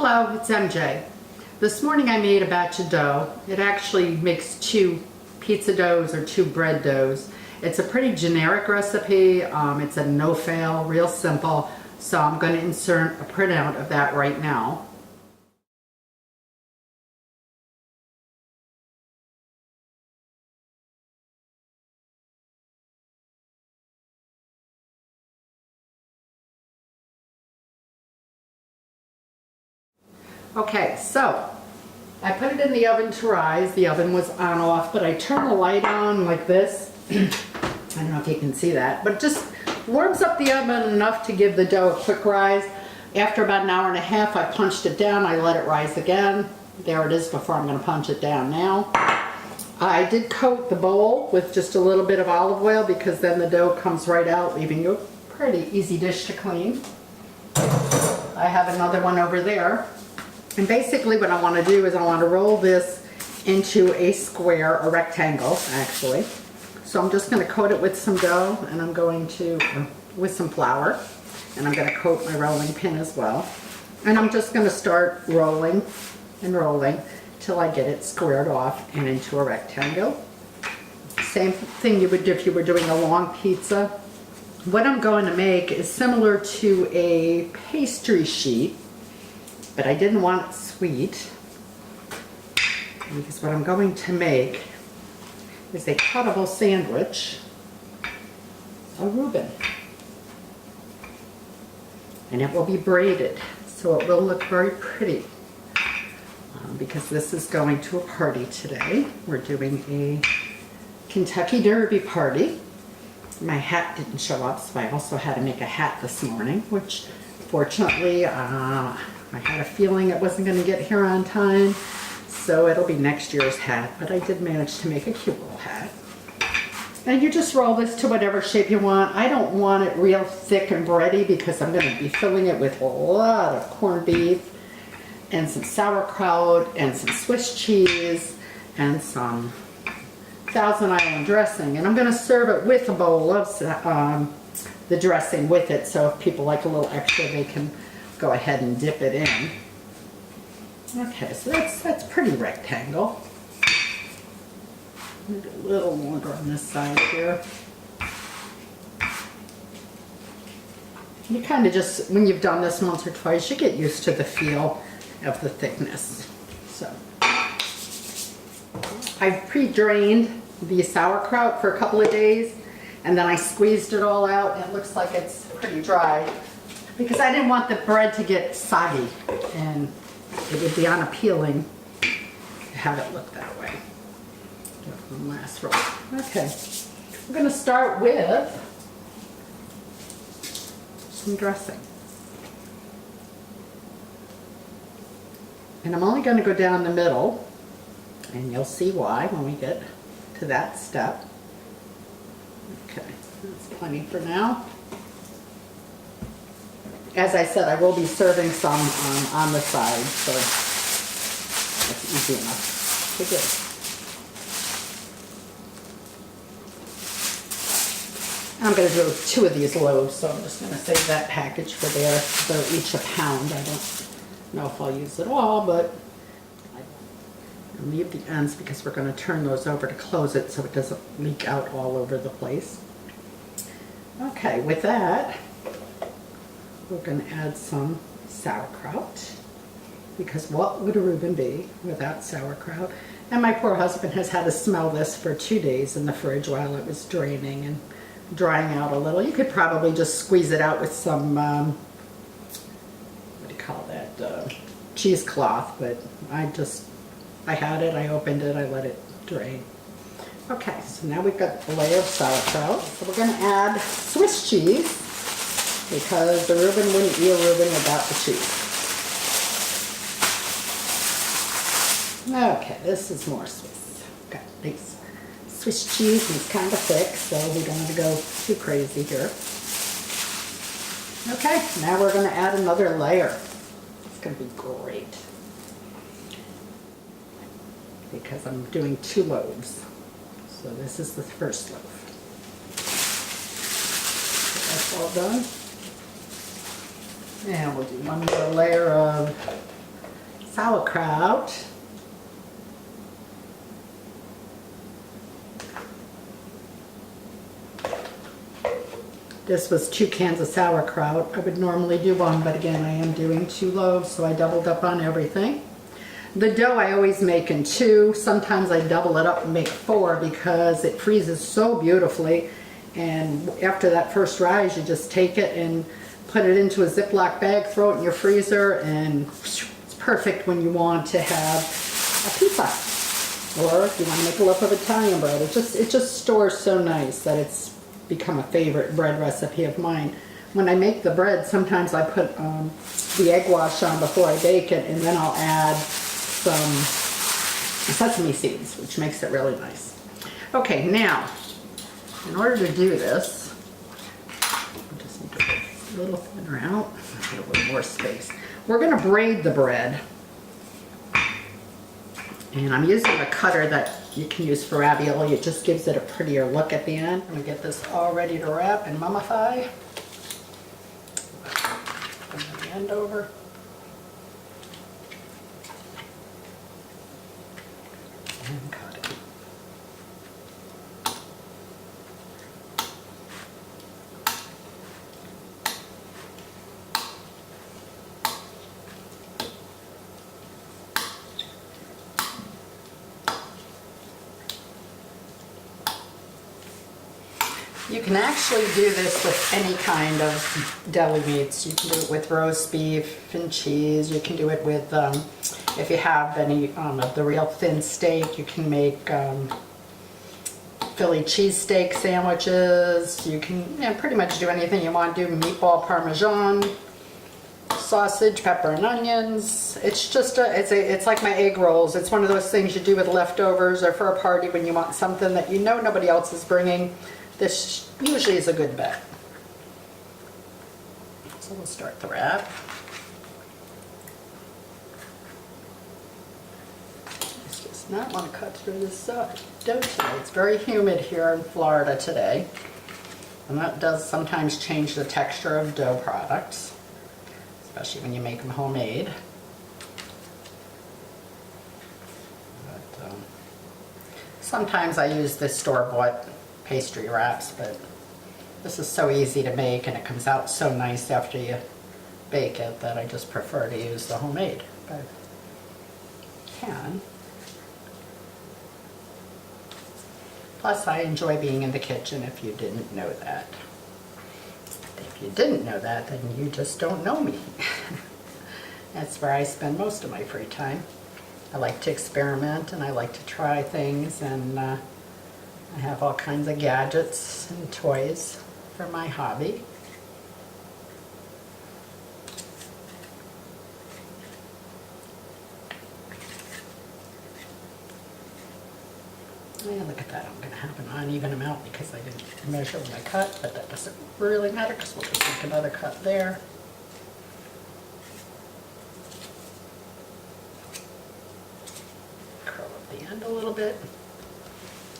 Hello, it's MJ. This morning I made a batch of dough. It actually makes 2 pizza doughs or 2 bread doughs. It's a pretty generic recipe. It's a no-fail, real simple. So I'm going to insert a printout of that right now. Okay, so I put it in the oven to rise. The oven was on off, but I turn the light on like this. I don't know if you can see that, but it just warms up the oven enough to give the dough a quick rise. After about an hour and a half, I punched it down. I let it rise again. There it is before I'm going to punch it down now. I did coat the bowl with just a little bit of olive oil because then the dough comes right out, leaving you a pretty easy dish to clean. I have another one over there. And basically what I want to do is I want to roll this into a square, a rectangle actually. So I'm just going to coat it with some dough and I'm going to, with some flour, and I'm going to coat my rolling pin as well. And I'm just going to start rolling and rolling till I get it squared off and into a rectangle. Same thing you would do if you were doing a long pizza. What I'm going to make is similar to a pastry sheet, but I didn't want it sweet, because what I'm going to make is a cuttable sandwich, a Reuben. And it will be braided, so it will look very pretty. Because this is going to a party today. We're doing a Kentucky Derby party. My hat didn't show up, so I also had to make a hat this morning, which fortunately, I had a feeling it wasn't going to get here on time, so it'll be next year's hat, but I did manage to make a cute little hat. And you just roll this to whatever shape you want. I don't want it real thick and bready because I'm going to be filling it with a lot of corned beef and some sauerkraut and some Swiss cheese and some Thousand Island dressing. And I'm going to serve it with a bowl of the dressing with it, so if people like a little extra, they can go ahead and dip it in. Okay, so that's pretty rectangle. Maybe a little longer on this side here. You kind of just, when you've done this once or twice, you get used to the feel of the thickness. So I've pre-drained the sauerkraut for a couple of days, and then I squeezed it all out, and it looks like it's pretty dry because I didn't want the bread to get soggy, and it would be unappealing to have it look that way. One last roll. Okay, we're going to start with some dressing. And I'm only going to go down the middle, and you'll see why when we get to that step. Okay, that's plenty for now. As I said, I will be serving some on the side, so that's easy enough to do. I'm going to do 2 of these loaves, so I'm just going to save that package for there. They're each a pound. I don't know if I'll use it all, but I'll leave the ends because we're going to turn those over to close it so it doesn't leak out all over the place. Okay, with that, we're going to add some sauerkraut, because what would a Reuben be without sauerkraut? And my poor husband has had to smell this for 2 days in the fridge while it was draining and drying out a little. You could probably just squeeze it out with some, what do you call that, cheesecloth, but I had it, I opened it, I let it drain. Okay, so now we've got a layer of sauerkraut. So we're going to add Swiss cheese, because the Reuben wouldn't be a Reuben without the cheese. Okay, this is more Swiss. Got these Swiss cheese, and it's kind of thick, so we don't want to go too crazy here. Okay, now we're going to add another layer. It's going to be great, because I'm doing 2 loaves. So this is the first loaf. So that's all done. And we'll do one more layer of sauerkraut. This was 2 cans of sauerkraut. I would normally do 1, but again, I am doing 2 loaves, so I doubled up on everything. The dough I always make in 2. Sometimes I double it up and make 4 because it freezes so beautifully. And after that first rise, you just take it and put it into a Ziploc bag, throw it in your freezer, and it's perfect when you want to have a pizza. Or if you want to make a loaf of Italian bread. It just stores so nice that it's become a favorite bread recipe of mine. When I make the bread, sometimes I put the egg wash on before I bake it, and then I'll add some sesame seeds, which makes it really nice. Okay, now, in order to do this, I just need to get a little thinner out, get a little more space. We're gonna braid the bread. And I'm using a cutter that you can use for ravioli. It just gives it a prettier look at the end. I'm gonna get this all ready to wrap and mummify. Bring the end over. And cut it. You can actually do this with any kind of deli meats. You can do it with roast beef and cheese. You can do it with, if you have any of the real thin steak, you can make Philly cheesesteak sandwiches. You can pretty much do anything you want to do. Meatball parmesan, sausage, pepper and onions. It's just it's like my egg rolls. It's one of those things you do with leftovers or for a party when you want something that you know nobody else is bringing. This usually is a good bet. So we'll start the wrap. It's just not want to cut through this dough today. It's very humid here in Florida today. And that does sometimes change the texture of dough products, especially when you make them homemade. But, sometimes I use this store-bought pastry wraps, but this is so easy to make and it comes out so nice after you bake it that I just prefer to use the homemade. But you can. Plus, I enjoy being in the kitchen if you didn't know that. If you didn't know that, then you just don't know me. That's where I spend most of my free time. I like to experiment and I like to try things, and I have all kinds of gadgets and toys for my hobby. Yeah, look at that. I'm going to have an uneven amount because I didn't measure when I cut, but that doesn't really matter because we'll just make another cut there. Curl up the end a little bit.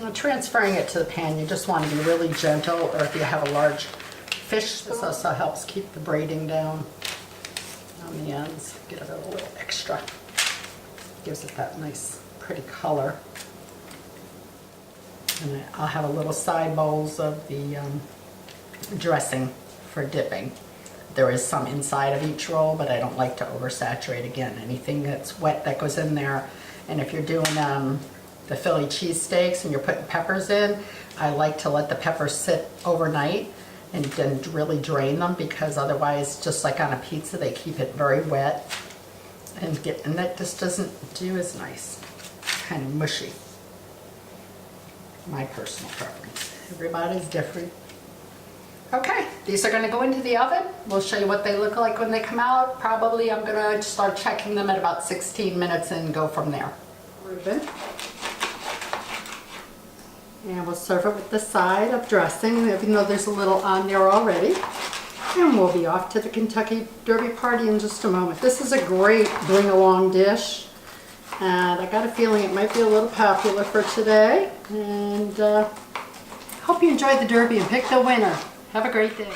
Now, transferring it to the pan, you just want to be really gentle, or if you have a large fish, this also helps keep the braiding down on the ends. Get it a little extra. Gives it that nice, pretty color. And I'll have a little side bowls of the dressing for dipping. There is some inside of each roll, but I don't like to oversaturate. Again, anything that's wet that goes in there. And if you're doing the Philly cheesesteaks and you're putting peppers in, I like to let the peppers sit overnight and then really drain them, because otherwise, just like on a pizza, they keep it very wet and that just doesn't do as nice. Kind of mushy. My personal preference. Everybody's different. Okay, these are going to go into the oven. We'll show you what they look like when they come out. Probably I'm going to start checking them at about 16 minutes and go from there. Reuben. And we'll serve it with the side of dressing, even though there's a little on there already. And we'll be off to the Kentucky Derby party in just a moment. This is a great bring-along dish. And I got a feeling it might be a little popular for today. And hope you enjoyed the Derby and picked the winner. Have a great day.